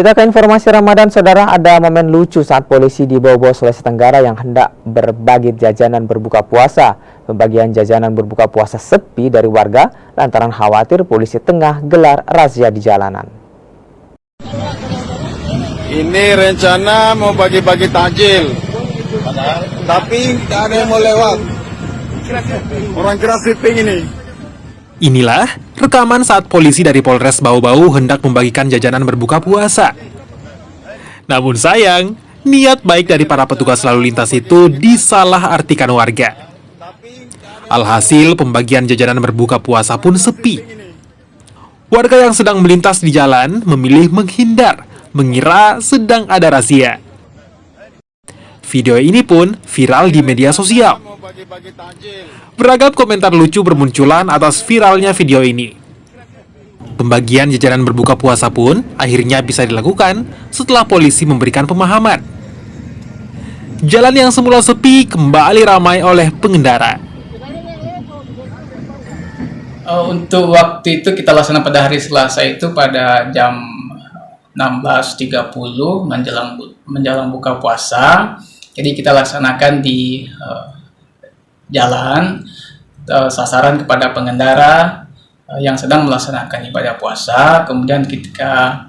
Kita ke informasi Ramadan, saudara. Ada momen lucu saat polisi di Bau-Bau, Sulawesi Tenggara yang hendak berbagi jajanan berbuka puasa. Pembagian jajanan berbuka puasa sepi dari warga lantaran khawatir polisi tengah gelar razia di jalanan. Ini rencana mau bagi-bagi takjil, tapi tidak ada yang mau lewat. Orang kira sweeping ini. Inilah rekaman saat polisi dari Polres Bau-Bau hendak membagikan jajanan berbuka puasa. Namun sayang, niat baik dari para petugas lalu lintas itu disalahartikan warga. Alhasil, pembagian jajanan berbuka puasa pun sepi. Warga yang sedang melintas di jalan memilih menghindar, mengira sedang ada razia. Video ini pun viral di media sosial. Beragam komentar lucu bermunculan atas viralnya video ini. Pembagian jajanan berbuka puasa pun akhirnya bisa dilakukan setelah polisi memberikan pemahaman. Jalan yang semula sepi kembali ramai oleh pengendara. Untuk waktu itu kita laksanakan pada hari Selasa itu pada jam 16.30 menjelang buka puasa. Jadi kita laksanakan di jalan, sasaran kepada pengendara yang sedang melaksanakan ibadah puasa. Kemudian ketika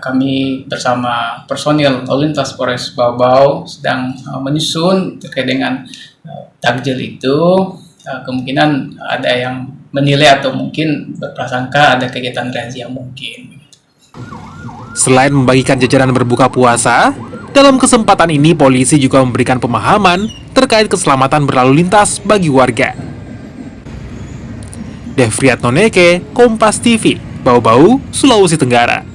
kami bersama personil lalu lintas Polres Bau-Bau sedang menyusun terkait dengan takjil itu, kemungkinan ada yang menilai atau mungkin berprasangka ada kegiatan razia mungkin. Selain membagikan jajanan berbuka puasa, dalam kesempatan ini polisi juga memberikan pemahaman terkait keselamatan berlalu lintas bagi warga. Devriat Noneke, Kompas TV, Bau-Bau, Sulawesi Tenggara.